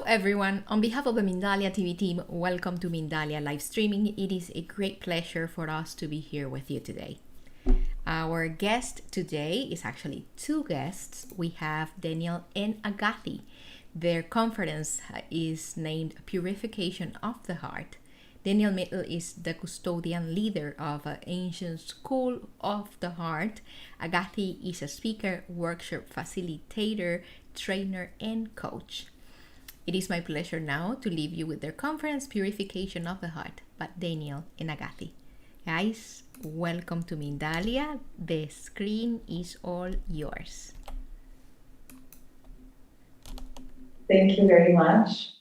everyone. On behalf of the Mindalia TV team, welcome to Mindalia live streaming. It is a great pleasure for us to be here with you today. Our guest today is actually two guests. We have Daniel and Agathi. Their conference is named Purification of the Heart. Daniel Mitel is the custodian leader of an ancient school of the heart. Agathi is a speaker, workshop facilitator, trainer, and coach. It is my pleasure now to leave you with their conference, Purification of the Heart, by Daniel and Agathi. Guys, welcome to Mindalia. The screen is all yours. Thank you very much.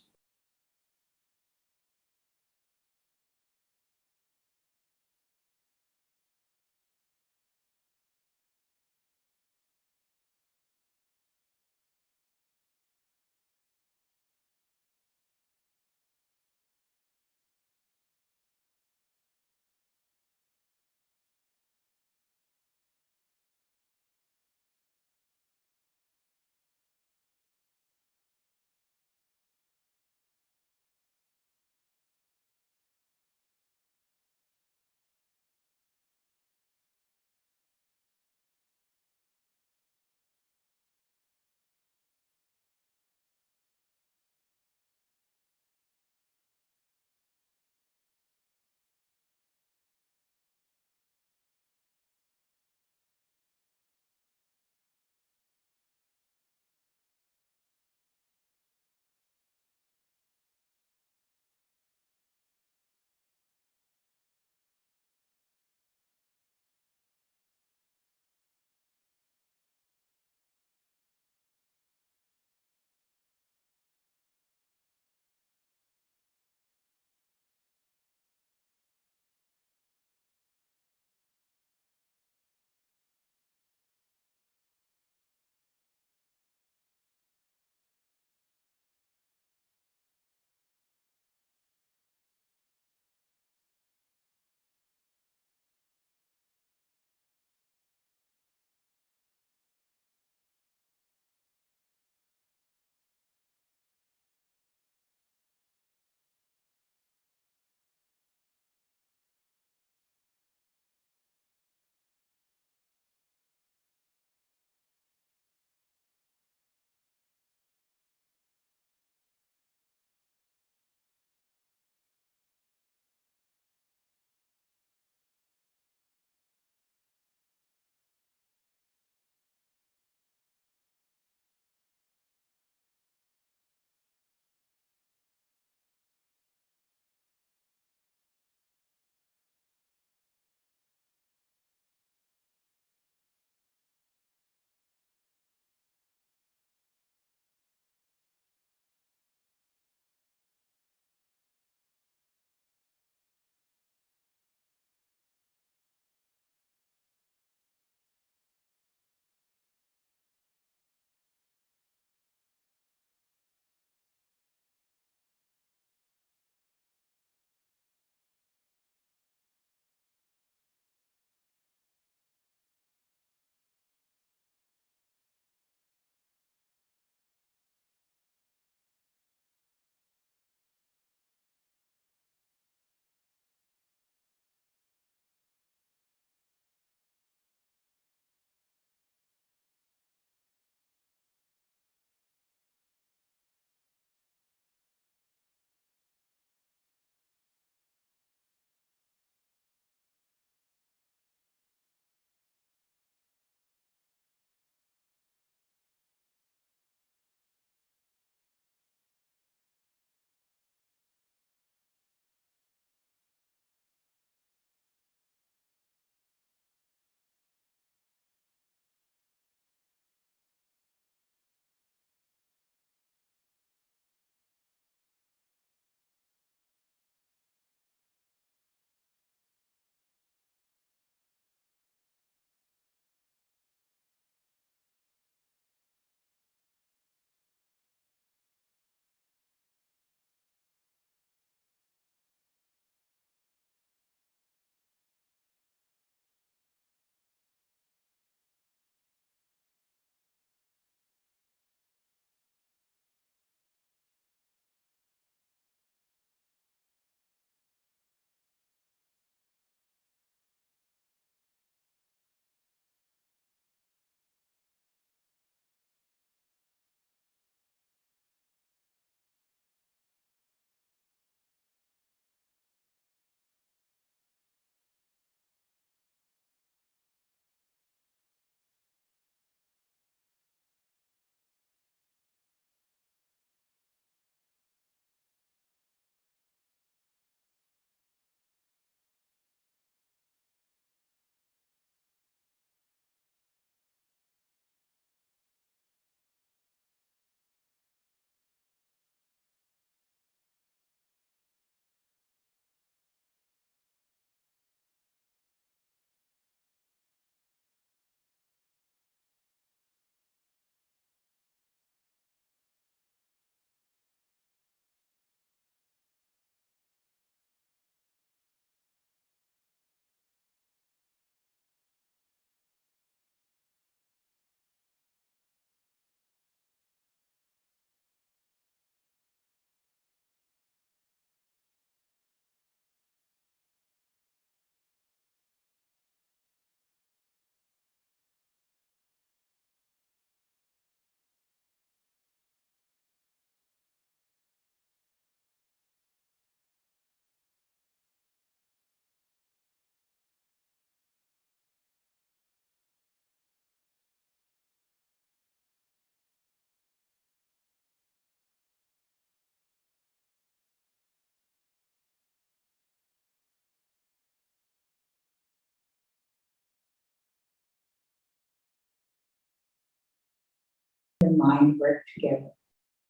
and mind work together.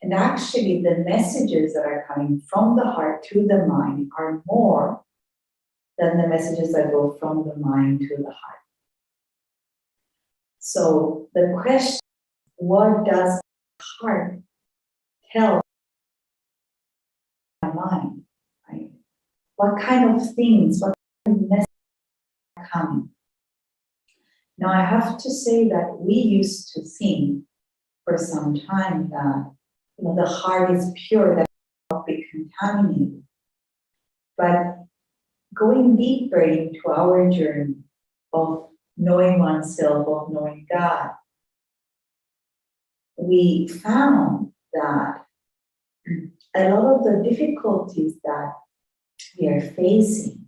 And actually, the messages that are coming from the heart to the mind are more than the messages that go from the mind to the heart. So the question, what does the heart tell the mind, right? What kind of things, what kind of messages are coming? Now, I have to say that we used to think for some time that the heart is pure, that it cannot be contaminated. But going deeper into our journey of knowing oneself, of knowing God, we found that a lot of the difficulties that we are facing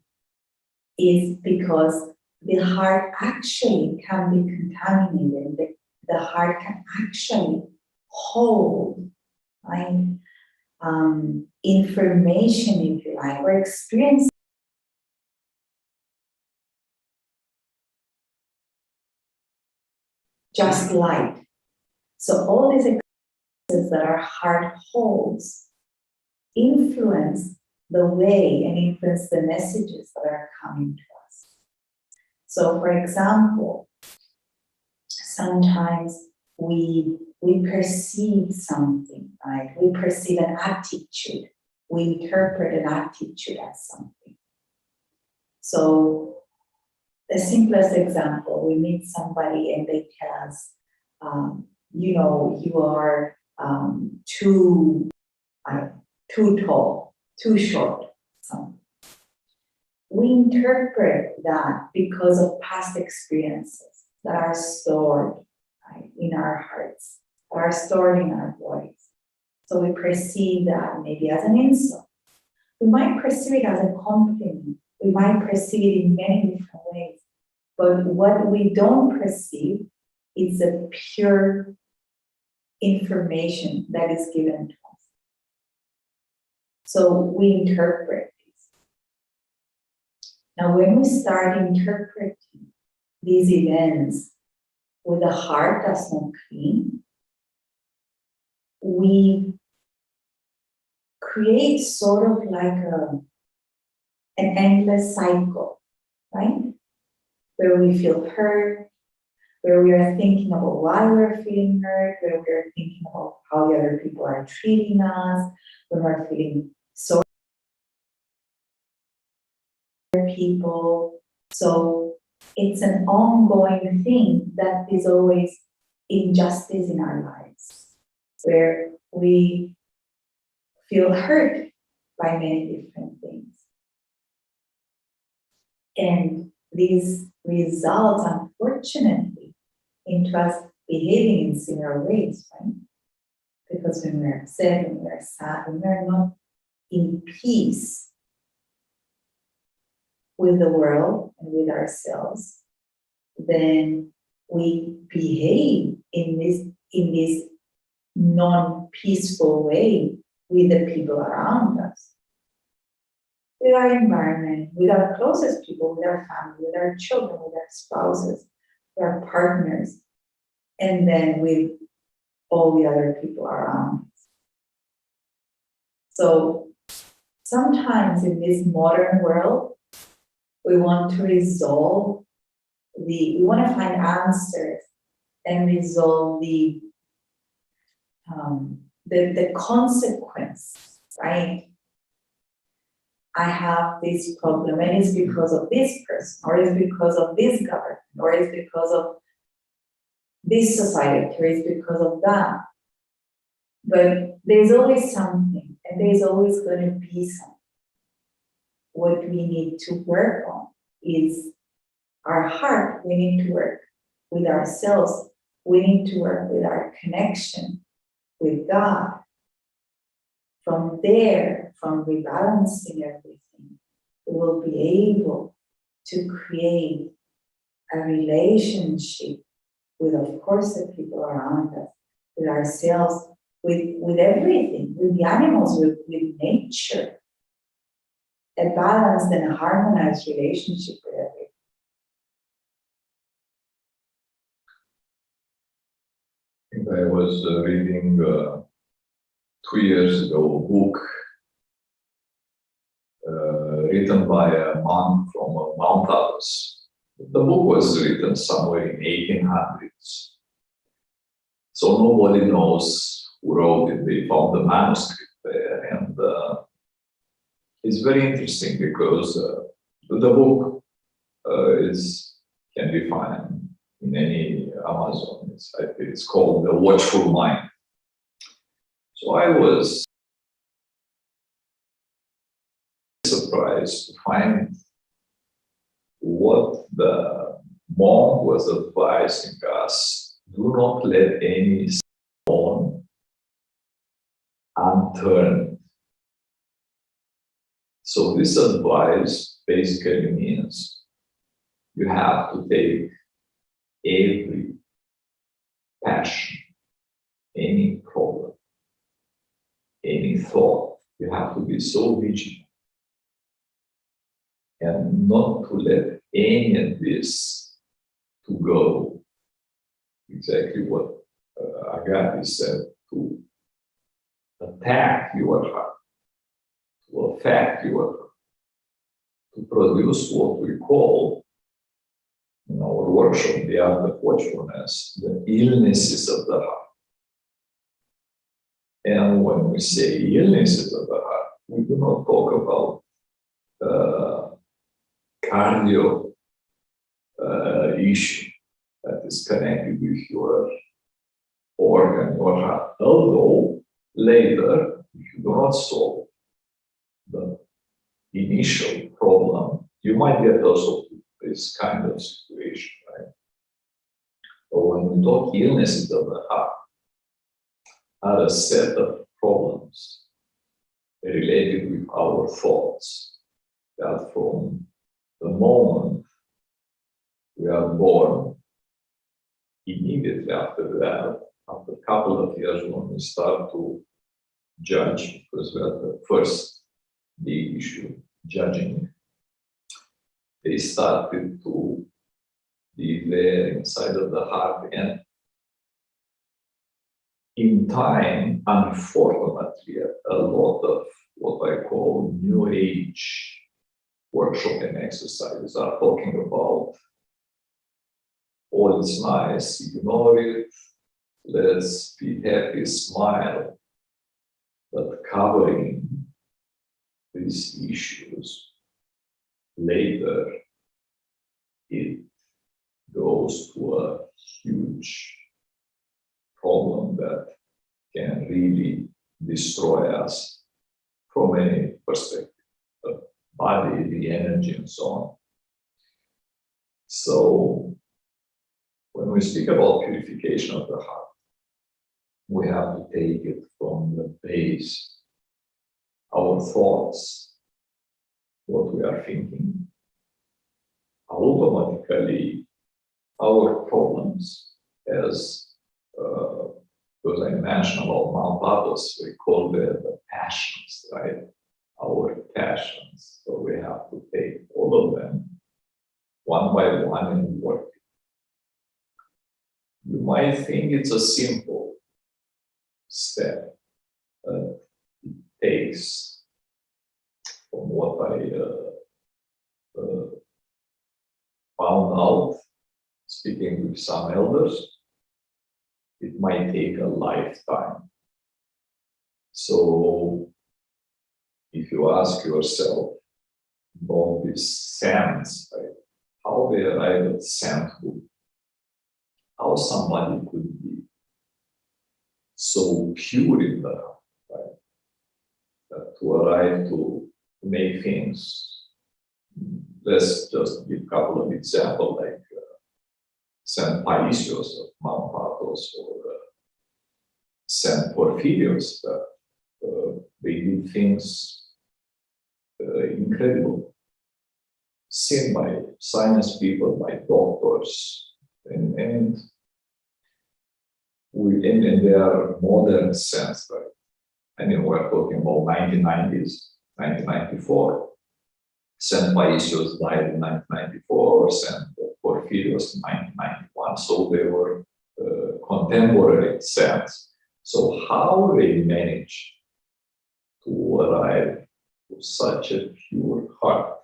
is because the heart actually can be contaminated. The heart can actually hold, right, information, if you like, or experience just light. So all these experiences that our heart holds influence the way and influence the messages that are coming to us. So, for example, sometimes we perceive something, right? We perceive an attitude. We interpret an attitude as something. So, the simplest example, we meet somebody and they tell us, you are too tall, too short. So we interpret that because of past experiences that are stored, right, in our hearts, that are stored in our bodies. So we perceive that maybe as an insult. We might perceive it as a compliment. We might perceive it in many different ways. But what we don't perceive is the pure information that is given to us. So we interpret this. Now, when we start interpreting these events with a heart that's not clean, we create sort of like an endless cycle, right? Where we feel hurt, where we are thinking about why we're feeling hurt, where we're thinking about how the other people are treating us, when we're feeling sorry for people. So it's an ongoing thing that is always injustice in our lives, where we feel hurt by many different things. And these results, unfortunately, into us behaving in similar ways, right? Because when we're upset, when we're sad, when we're not in peace with the world and with ourselves, then we behave in this non-peaceful way with the people around us, with our environment, with our closest people, with our family, with our children, with our spouses, with our partners, and then with all the other people around us. So sometimes in this modern world, we want to resolve we want to find answers and resolve the consequence, right? I have this problem and it's because of this person, or it's because of this government, or it's because of this society, or it's because of that. But there's always something, and there's always going to be something. What we need to work on is our heart. We need to work with ourselves. We need to work with our connection with God. From there, from rebalancing everything, we will be able to create a relationship with, of course, the people around us, with ourselves, with everything, with the animals, with nature. A balanced and a harmonized relationship with everything. I was reading 2 years ago a book written by a monk from Mount Athos. The book was written somewhere in 1800s. So nobody knows who wrote it. They found the manuscript there, and it's very interesting because the book can be found in any Amazon. It's called The Watchful Mind. So I was surprised to find what the monk was advising us: do not let any stone unturned. So this advice basically means you have to take every passion, any problem, any thought, you have to be so vigilant and not to let any of this to go. Exactly what Agathi said, to attack your heart, to affect your heart, to produce what we call in our workshop, the art of watchfulness, the illnesses of the heart. And when we say illnesses of the heart, we do not talk about cardio issue that is connected with your organ, your heart. Although later, if you do not solve the initial problem, you might get also this kind of situation, right? But when we talk illnesses of the heart, are a set of problems related with our thoughts that from the moment we are born, immediately after that, after a couple of years when we start to judge, because we are the first big issue, judging, they started to be there inside of the heart. And in time, unfortunately, a lot of what I call New Age workshop and exercises are talking about, all is nice, ignore it, let's be happy, smile, but covering these issues later, it goes to a huge problem that can really destroy us from any perspective, the body, the energy, and so on. So when we speak about purification of the heart, we have to take it from the base, our thoughts, what we are thinking, automatically our problems, as because I mentioned about Mount Athos, we call the passions, right? Our passions. So we have to take all of them one by one and work. You might think it's a simple step, but it takes, from what I found out, speaking with some elders, it might take a lifetime. So if you ask yourself about these saints, right, how they arrive at sainthood, how somebody could be so pure in the heart, right, that to arrive to make things. Let's just give a couple of examples, like Saint Paisios of Mount Athos or Saint Porphyrios, that they did things incredible, seen by science people, by doctors, and in their modern sense, right? I mean, we're talking about 1990s, 1994. Saint Paisios died in 1994, Saint Porphyrios in 1991. So they were contemporary sense. So how they manage to arrive to such a pure heart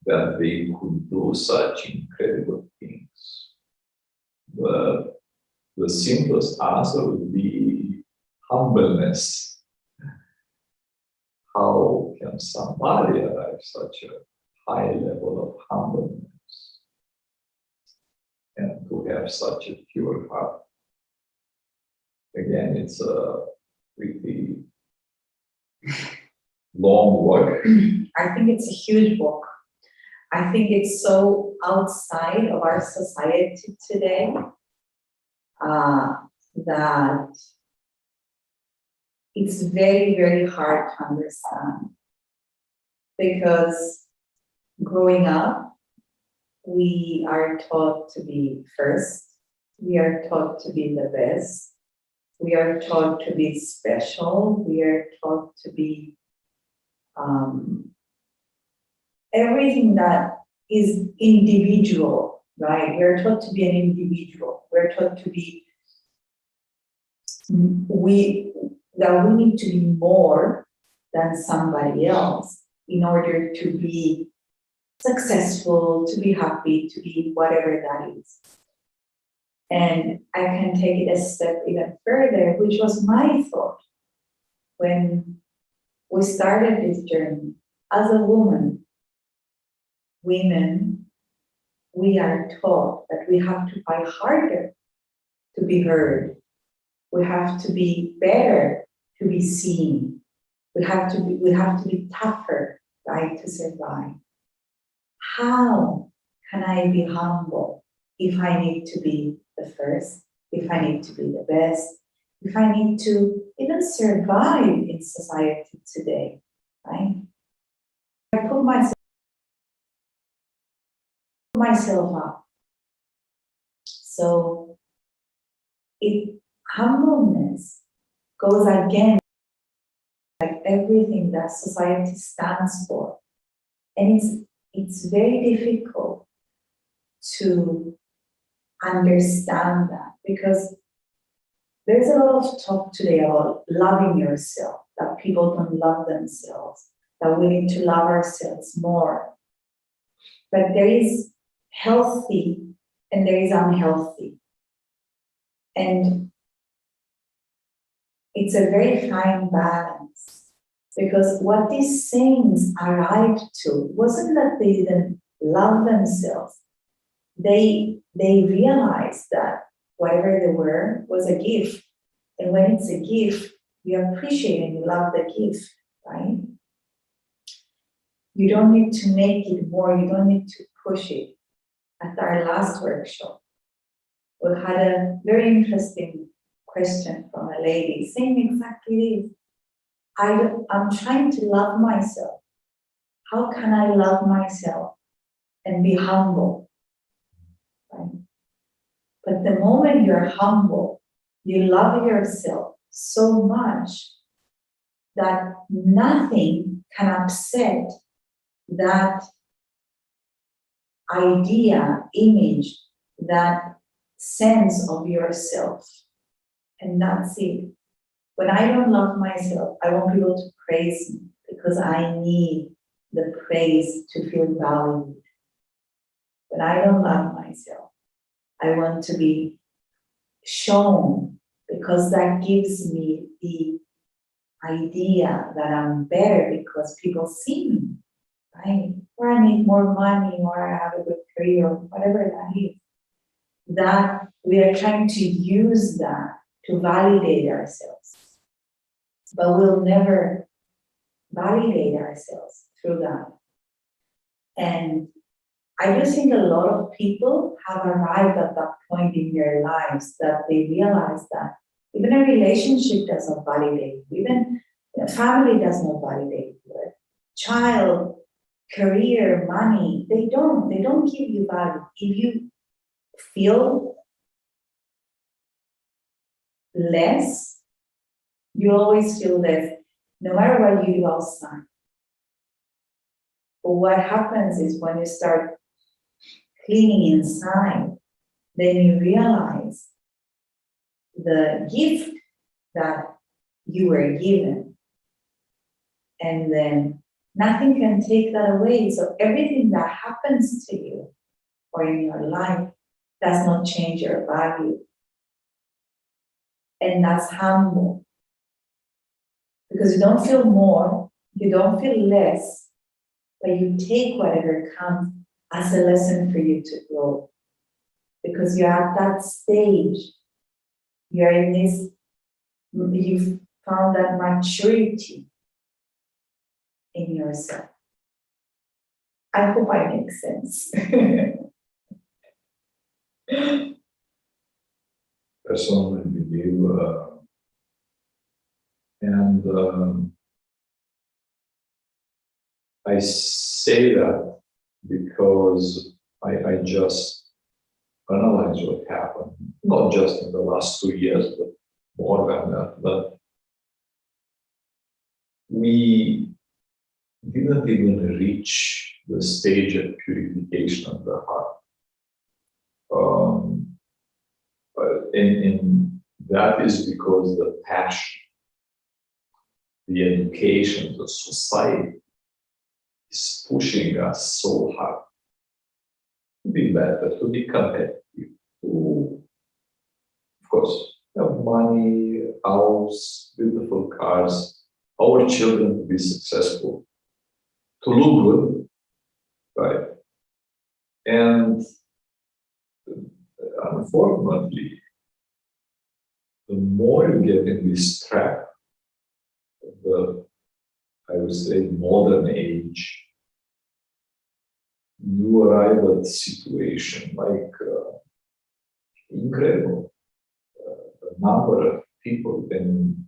that they could do such incredible things? The simplest answer would be humbleness. How can somebody arrive such a high level of humbleness and to have such a pure heart? Again, it's a pretty long work. I think it's a huge book. I think it's so outside of our society today that it's very, very hard to understand. Because growing up, we are taught to be first, we are taught to be the best, we are taught to be special, we are taught to be everything that is individual, right? We're taught to be an individual. We're taught to be, that we need to be more than somebody else in order to be successful, to be happy, to be whatever that is. And I can take it a step even further, which was my thought when we started this journey. As a woman, women, we are taught that we have to fight harder to be heard. We have to be better to be seen. We have to be tougher, right, to survive. How can I be humble if I need to be the first, if I need to be the best, if I need to even survive in society today, right? I put myself up. So humbleness goes against like everything that society stands for. And it's very difficult to understand that because there's a lot of talk today about loving yourself, that people don't love themselves, that we need to love ourselves more. But there is healthy and there is unhealthy. And it's a very fine balance because what these saints arrived to wasn't that they didn't love themselves. They realized that whatever they were was a gift. And when it's a gift, you appreciate and you love the gift, right? You don't need to make it more, you don't need to push it. At our last workshop, we had a very interesting question from a lady saying exactly this. I'm trying to love myself. How can I love myself and be humble? Right? But the moment you're humble, you love yourself so much that nothing can upset that idea, image, that sense of yourself. And that's it. When I don't love myself, I want people to praise me because I need the praise to feel valued. When I don't love myself, I want to be shown because that gives me the idea that I'm better because people see me, right? Or I make more money, or I have a good career, or whatever that is. That we are trying to use that to validate ourselves. But we'll never validate ourselves through that. And I just think a lot of people have arrived at that point in their lives that they realize that even a relationship does not validate you, even a family does not validate you. A child, career, money, they don't give you value. If you feel less, you always feel less, no matter what you do outside. But what happens is when you start cleaning inside, then you realize the gift that you were given. And then nothing can take that away. So everything that happens to you or in your life does not change your value. And that's humble. Because you don't feel more, you don't feel less, but you take whatever comes as a lesson for you to grow. Because you're at that stage, you're in this, you've found that maturity in yourself. I hope I make sense. Personally believe, and I say that because I just analyze what happened, not just in the last 2 years, but more than that. But we didn't even reach the stage of purification of the heart. And that is because the passion, the education, the society is pushing us so hard to be better, to be competitive, to, of course, have money, house, beautiful cars, our children to be successful, to look good, right? And unfortunately, the more you get in this trap, the, I would say, modern age, you arrive at a situation like incredible. The number of people, and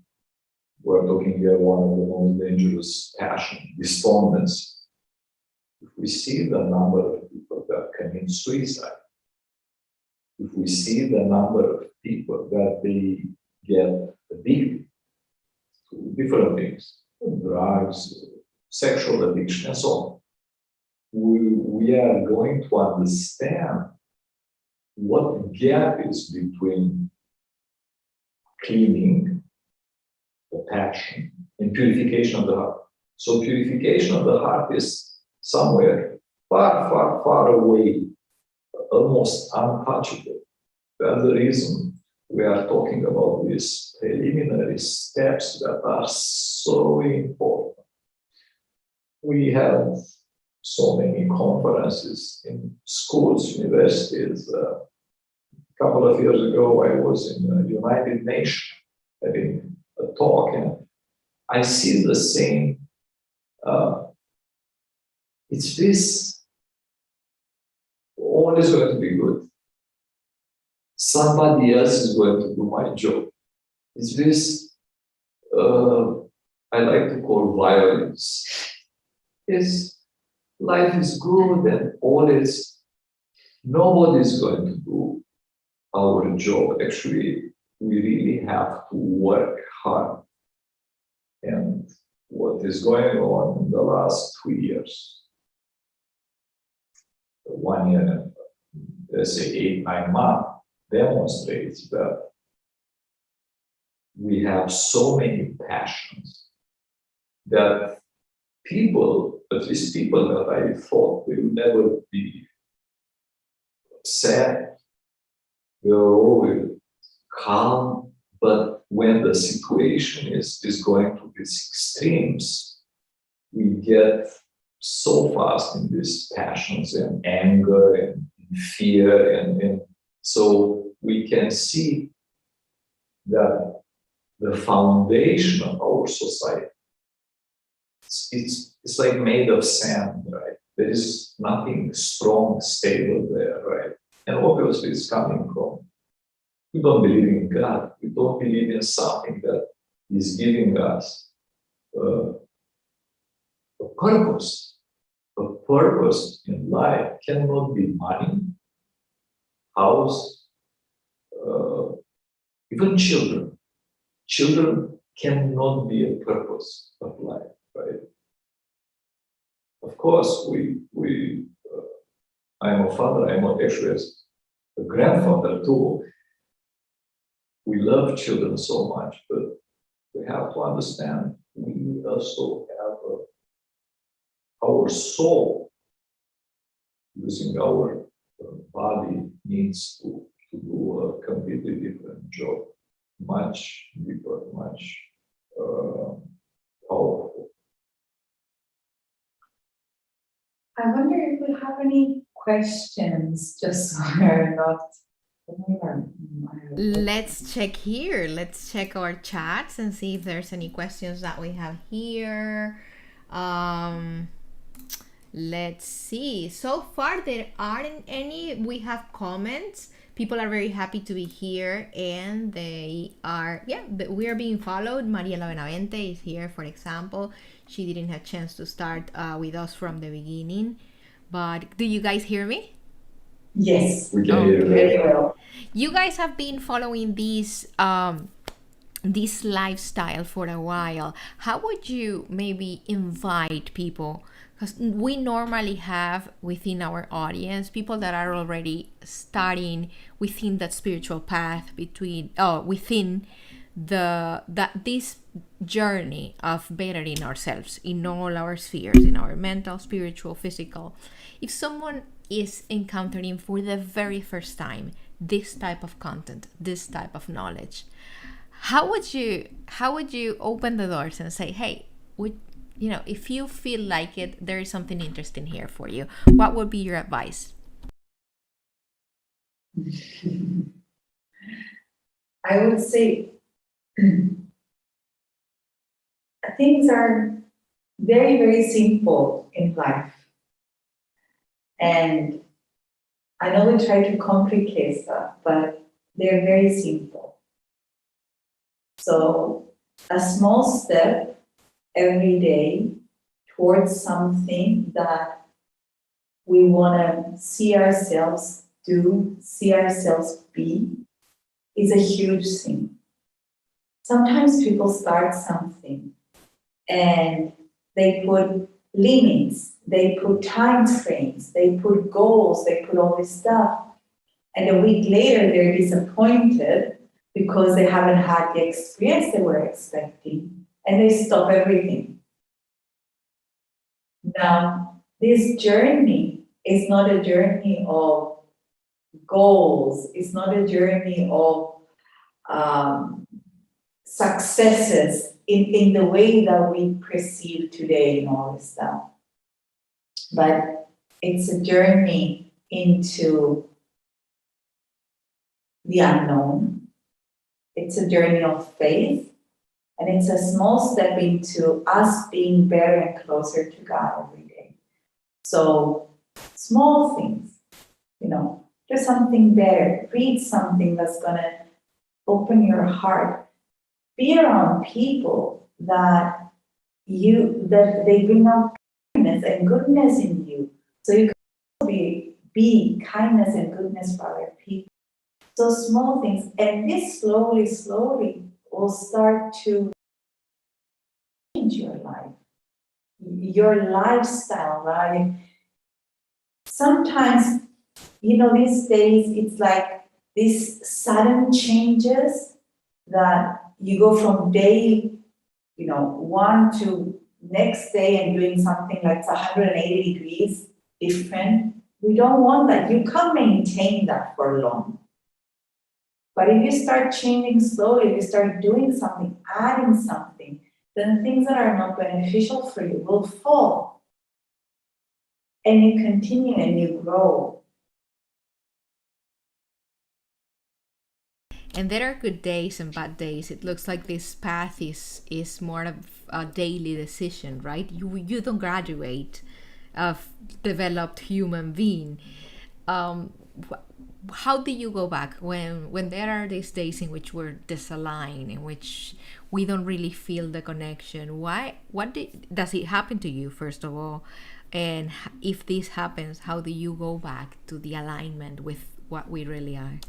we're talking here one of the most dangerous passion, despondence. If we see the number of people that commit suicide, if we see the number of people that they get addicted to different things, drugs, sexual addiction, and so on, we are going to understand what gap is between cleaning the passion and purification of the heart. So purification of the heart is somewhere far, far, far away, almost untouchable. That's the reason we are talking about these preliminary steps that are so important. We have so many conferences in schools, universities. A couple of years ago, I was in the United Nations having a talk, and I see the same. It's this, all is going to be good. Somebody else is going to do my job. It's this, I like to call violence. Is life is good and all is, nobody is going to do our job. Actually, we really have to work hard. And what is going on in the last 2 years, 1 year, and let's say 8, 9 months, demonstrates that we have so many passions that people, at least people that I thought will never be sad, they're always calm, but when the situation is going to these extremes, we get so fast in these passions and anger and fear, and so we can see that the foundation of our society, it's like made of sand, right? There is nothing strong, stable there, right? And obviously it's coming from, we don't believe in God. We don't believe in something that is giving us a purpose. A purpose in life cannot be money, house, even children. Children cannot be a purpose of life, right? Of course, I'm a father, I'm actually, a grandfather too. We love children so much, but we have to understand we also have our soul using our body needs to do a completely different job, much deeper, much powerful. I wonder if we have any questions, just so we're not. Let's check here. Let's check our chats and see if there's any questions that we have here. Let's see. So far, there aren't any. We have comments. People are very happy to be here, and they are, we are being followed. Mariela Benavente is here, for example. She didn't have a chance to start with us from the beginning. But do you guys hear me? Yes, we can hear you very well. You guys have been following this lifestyle for a while. How would you maybe invite people? Because we normally have within our audience people that are already starting within that spiritual path within this journey of bettering ourselves in all our spheres, in our mental, spiritual, physical. If someone is encountering for the very first time this type of content, this type of knowledge, how would you open the doors and say, hey, if you feel like it, there is something interesting here for you? What would be your advice? I would say things are very, very simple in life. And I know we try to complicate stuff, but they're very simple. So a small step every day towards something that we want to see ourselves do, see ourselves be, is a huge thing. Sometimes people start something and they put limits, they put time frames, they put goals, they put all this stuff. And a week later, they're disappointed because they haven't had the experience they were expecting, and they stop everything. Now, this journey is not a journey of goals, it's not a journey of successes in the way that we perceive today and all this stuff. But it's a journey into the unknown. It's a journey of faith, and it's a small step into us being better and closer to God every day. So, small things, do something better, read something that's going to open your heart. Be around people that they bring out kindness and goodness in you, so you can be kindness and goodness for other people. So small things, and this slowly will start to change your life, your lifestyle, right? Sometimes, these days it's like these sudden changes that you go from day, one to next day and doing something like 180 degrees different. We don't want that. You can't maintain that for long. But if you start changing slowly, if you start doing something, adding something, then things that are not beneficial for you will fall. And you continue and you grow. And there are good days and bad days. It looks like this path is more of a daily decision, right? You don't graduate of developed human being. How do you go back when there are these days in which we're disaligned, in which we don't really feel the connection? Does it happen to you, first of all? And if this happens, how do you go back to the alignment with what we really are?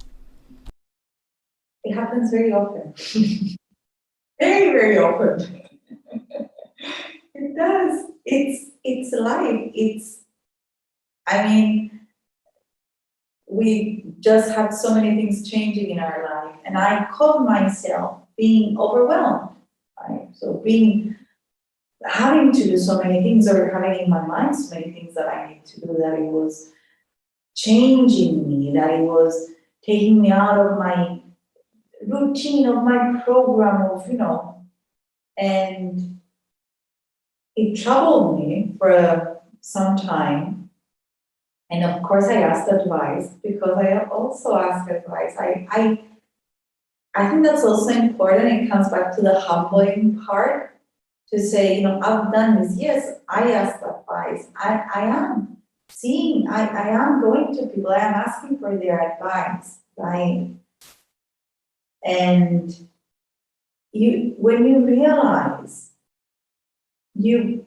It happens very often. Very, very often. It does. It's life. we just had so many things changing in our life, and I caught myself being overwhelmed, right? So having to do so many things, or having in my mind so many things that I need to do, that it was changing me, that it was taking me out of my routine, of my program, of, and it troubled me for some time. And of course I asked advice, because I also asked advice. I think that's also important. It comes back to the humbling part, to say, I've done this. Yes, I asked advice. I am seeing, I am going to people, I am asking for their advice, right? And when you realize you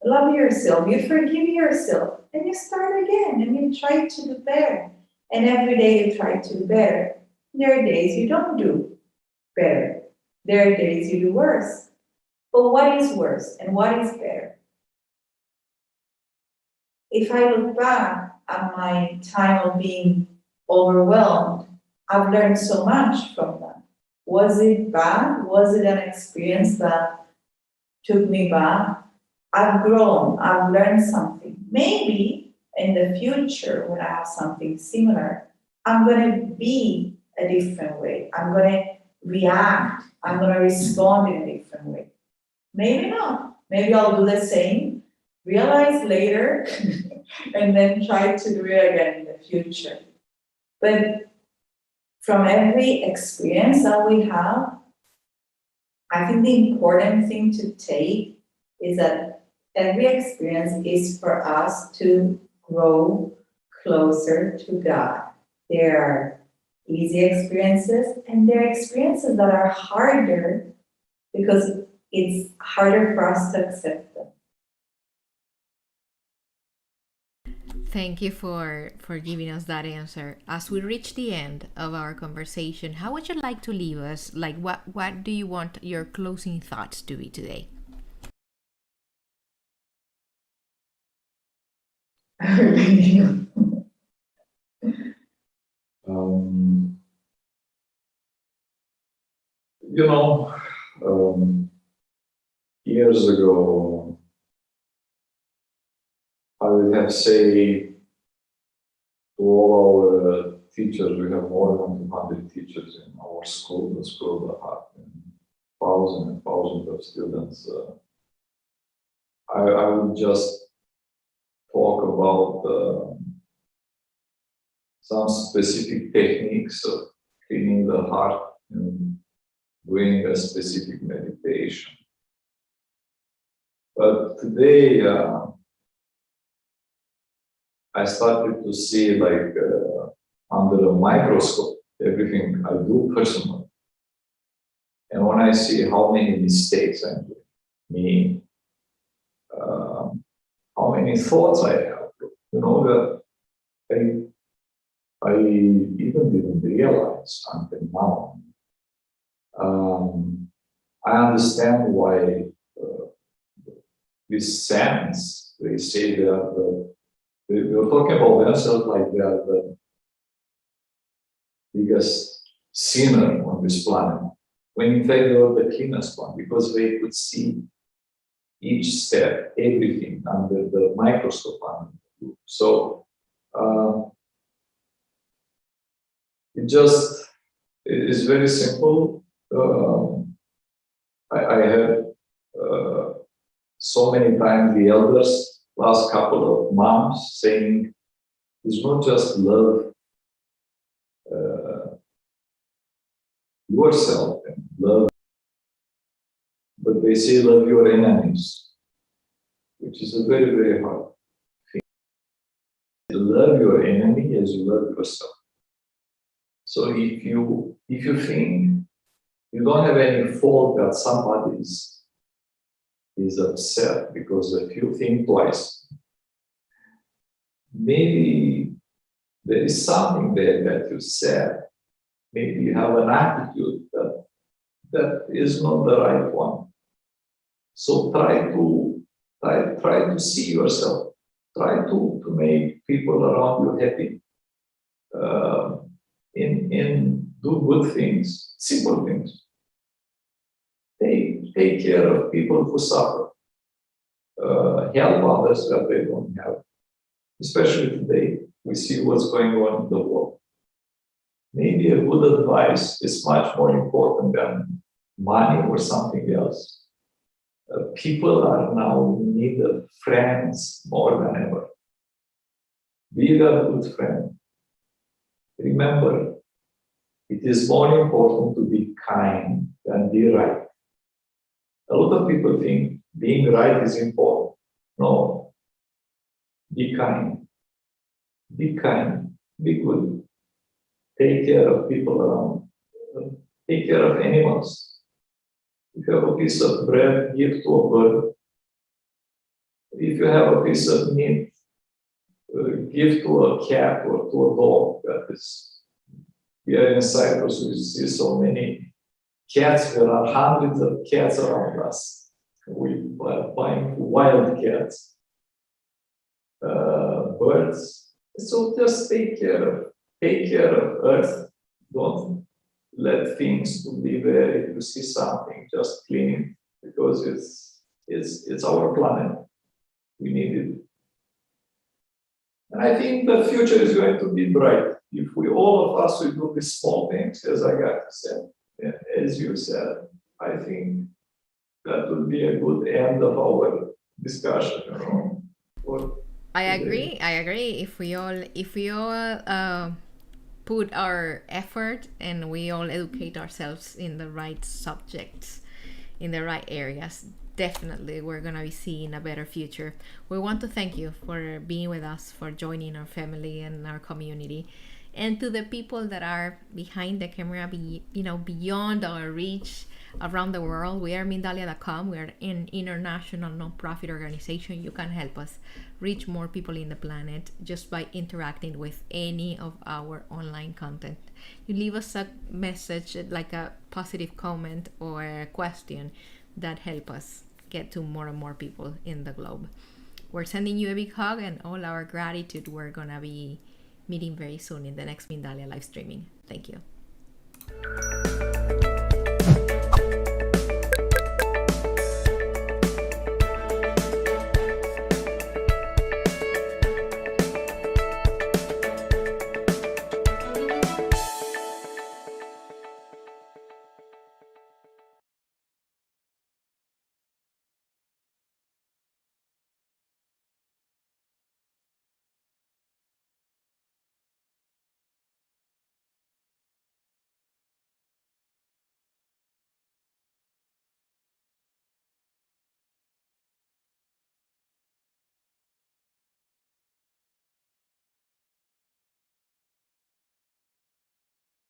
love yourself, you forgive yourself, and you start again, and you try to do better. And every day you try to do better. There are days you don't do better. There are days you do worse. But what is worse and what is better? If I look back at my time of being overwhelmed, I've learned so much from that. Was it bad? Was it an experience that took me back? I've grown, I've learned something. Maybe in the future, when I have something similar, I'm going to be a different way. I'm going to react. I'm going to respond in a different way. Maybe not. Maybe I'll do the same, realize later, and then try to do it again in the future. But from every experience that we have, I think the important thing to take is that every experience is for us to grow closer to God. There are easy experiences, and there are experiences that are harder because it's harder for us to accept them. Thank you for giving us that answer. As we reach the end of our conversation, how would you like to leave us? Like, what do you want your closing thoughts to be today? Years ago, I would have say to all our teachers, we have more than 200 teachers in our school, the school of the heart, and thousands and thousands of students. I would just talk about some specific techniques of cleaning the heart and doing a specific meditation. But today, I started to see, like, under a microscope, everything I do personally. And when I see how many mistakes I do, meaning how many thoughts I have, that I even didn't realize until now. I understand why this sense, they say that they were talking about themselves like they are the biggest sinner on this planet, when in fact they were the cleanest one, because they could see each step, everything under the microscope. So it is very simple. I have so many times the elders, last couple of months, saying it's not just love yourself and love, but they say love your enemies, which is a very, very hard thing. To love your enemy as you love yourself. So if you think you don't have any fault that somebody is upset because if you think twice, maybe there is something there that you said. Maybe you have an attitude that is not the right one. So try to see yourself. Try to make people around you happy. in do good things, simple things. Take care of people who suffer. Help others that they don't have. Especially today, we see what's going on in the world. Maybe a good advice is much more important than money or something else. People are now in need of friends more than ever. Be a good friend. Remember, it is more important to be kind than be right. A lot of people think being right is important. No. Be kind. Be kind. Be good. Take care of people around. Take care of animals. If you have a piece of bread, give to a bird. If you have a piece of meat, give to a cat or to a dog. That is, we are in Cyprus, we see so many cats. There are hundreds of cats around us. We are buying wild cats, birds. So just take care of Earth. Don't let things to be there. If you see something, just clean it because it's our planet. We need it. And I think the future is going to be bright if we all of us will do these small things, as Agathi said, as you said. I think that would be a good end of our discussion. I agree. If we all put our effort and we all educate ourselves in the right subjects, in the right areas, definitely we're going to be seeing a better future. We want to thank you for being with us, for joining our family and our community, and to the people that are behind the camera, beyond our reach around the world. We are Mindalia.com. We are an international non-profit organization. You can help us reach more people in the planet just by interacting with any of our online content. You leave us a message, like a positive comment or a question, that help us get to more and more people in the globe. We're sending you a big hug and all our gratitude. We're gonna be meeting very soon in the next Mindalia live streaming. Thank you.